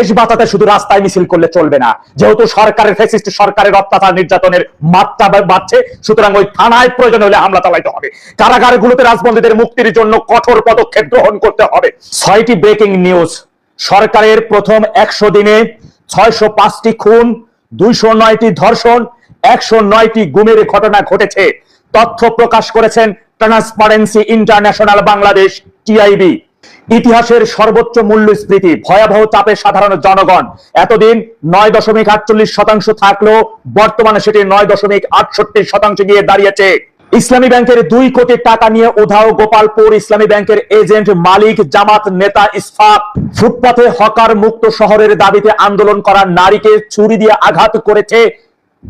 দেশ বাঁচাতে শুধু রাস্তায় মিছিল করলে চলবে না, যেহেতু সরকারের ফ্যাসিস্ট সরকারের অত্যাচার নির্যাতনের মাত্রা বাড়ছে, সুতরাং ওই থানায় প্রয়োজন হলে হামলা চালাতে হবে। কারাগারগুলোতে রাজবন্দীদের মুক্তির জন্য কঠোর পদক্ষেপ গ্রহণ করতে হবে। 6টি ব্রেকিং নিউজ। সরকারের প্রথম 100 দিনে 605টি খুন, 209টি ধর্ষণ, 109টি গুমের ঘটনা ঘটেছে। তথ্য প্রকাশ করেছেন ট্রান্সপারেন্সি ইন্টারন্যাশনাল বাংলাদেশ, টিআইবি। ইতিহাসের সর্বোচ্চ মূল্যস্ফীতি, ভয়াবহ চাপে সাধারণ জনগণ। এতদিন 9.48% থাকলেও বর্তমানে সেটি 9.68% গিয়ে দাঁড়িয়েছে। ইসলামী ব্যাংকের 2 কোটি টাকা নিয়ে উধাও গোপালপুর ইসলামী ব্যাংকের এজেন্ট, মালিক জামাত নেতা ইসফাক। ফুটপাথে হকার মুক্ত শহরের দাবিতে আন্দোলন করা নারীকে ছুরি দিয়ে আঘাত করেছে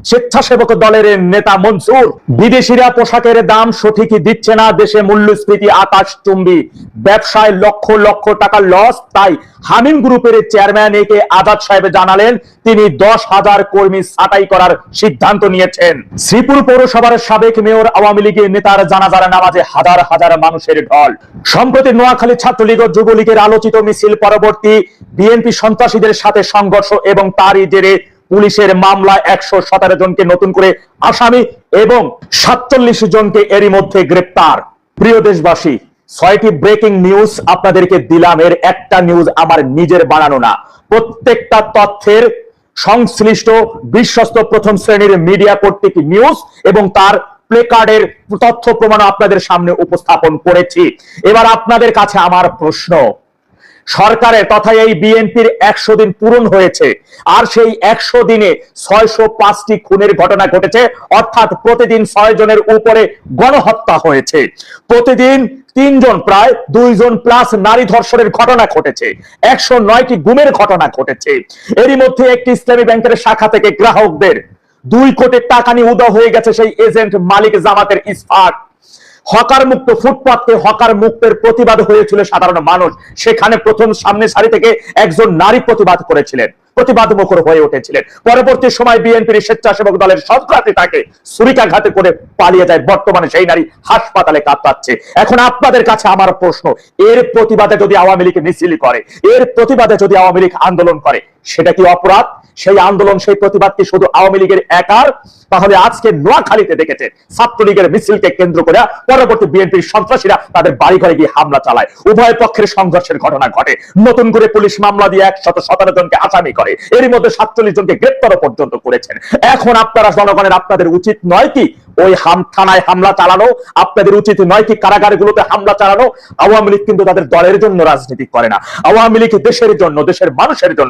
স্বেচ্ছাসেবক দলের নেতা মনসুর। বিদেশিরা পোশাকের দাম সঠিকই দিচ্ছে না, দেশে মূল্যস্ফীতি আকাশচুম্বী, ব্যবসায় লক্ষ লক্ষ টাকা লস। তাই হামিম গ্রুপের চেয়ারম্যান একে আজাদ সাহেব জানালেন তিনি 10,000 কর্মী ছাঁটাই করার সিদ্ধান্ত নিয়েছেন। শ্রীপুর পৌরসভার সাবেক মেয়র আওয়ামী লীগের নেতার জানাজার নামাজে হাজার হাজার মানুষের ঢল। সম্প্রতি নোয়াখালী ছাত্রলীগ ও যুবলীগের আলোচিত মিছিল পরবর্তী বিএনপি সন্ত্রাসীদের সাথে সংঘর্ষ এবং তারই জেরে পুলিশের মামলায় 117 জনকে নতুন করে আসামি এবং 47 জনকে এরই মধ্যে গ্রেপ্তার। প্রিয় দেশবাসী, 6টি ব্রেকিং নিউজ আপনাদেরকে দিলাম। এর একটা নিউজ আমার নিজের বানানো না, প্রত্যেকটা তথ্যের সংশ্লিষ্ট বিশ্বস্ত প্রথম শ্রেণীর মিডিয়া কর্তৃক নিউজ এবং তার প্লেকার্ডের তথ্য প্রমাণ আপনাদের সামনে উপস্থাপন করেছি। এবার আপনাদের কাছে আমার প্রশ্ন, সরকারের তথা এই বিএনপির 100 দিন পূরণ হয়েছে, আর সেই 100 দিনে 605টি খুনের ঘটনা ঘটেছে, অর্থাৎ প্রতিদিন 6 জনের উপরে গণহত্যা হয়েছে, প্রতিদিন 3 জন, প্রায় 2 জন প্লাস নারী ধর্ষণের ঘটনা ঘটেছে, 109টি গুমের ঘটনা ঘটেছে। এরই মধ্যে একটি ইসলামী ব্যাংকের শাখা থেকে গ্রাহকদের 2 কোটি টাকা নিয়ে উধাও হয়ে গেছে সেই এজেন্ট, মালিক জামাতের ইসফাক। হকার মুক্ত ফুটপাথকে হকার মুক্তের প্রতিবাদ হয়েছিল সাধারণ মানুষ, সেখানে প্রথম সামনে সারি থেকে একজন নারী প্রতিবাদ করেছিলেন, প্রতিবাদ মুখর হয়ে উঠেছিলেন। পরবর্তী সময় বিএনপির স্বেচ্ছাসেবক দলের সন্ত্রাসী তাকে ছুরিকাঘাত করে পালিয়ে যায়। বর্তমানে সেই নারী হাসপাতালে কাতরাচ্ছে। এখন আপনাদের কাছে আমার প্রশ্ন, এর প্রতিবাদে যদি আওয়ামী লীগ মিছিল করে, এর প্রতিবাদে যদি আওয়ামী লীগ আন্দোলন করে, সেটা কি অপরাধ? সেই আন্দোলন, সেই প্রতিবাদ কি শুধু আওয়ামী লীগের একার? তাহলে আজকে নোয়াখালীতে দেখেছে ছাত্রলীগের মিছিলকে কেন্দ্র করে পরবর্তী বিএনপির সন্ত্রাসীরা তাদের বাড়ি ঘরে গিয়ে হামলা চালায়, উভয় পক্ষের সংঘর্ষের ঘটনা ঘটে, নতুন করে পুলিশ মামলা দিয়ে 117 জনকে আসামি করে, এরই মধ্যে 47 জনকে গ্রেপ্তার পর্যন্ত করেছেন। এখন আপনারা জনগণের, আপনাদের উচিত নয় কি ওই থানায় হামলা চালানো? আপনাদের উচিত নয় কি কারাগারগুলোতে হামলা চালানো? আওয়ামী লীগ কিন্তু তাদের দলের জন্য রাজনীতি করে না, আওয়ামী লীগ দেশের জন্য, দেশের মানুষের জন্য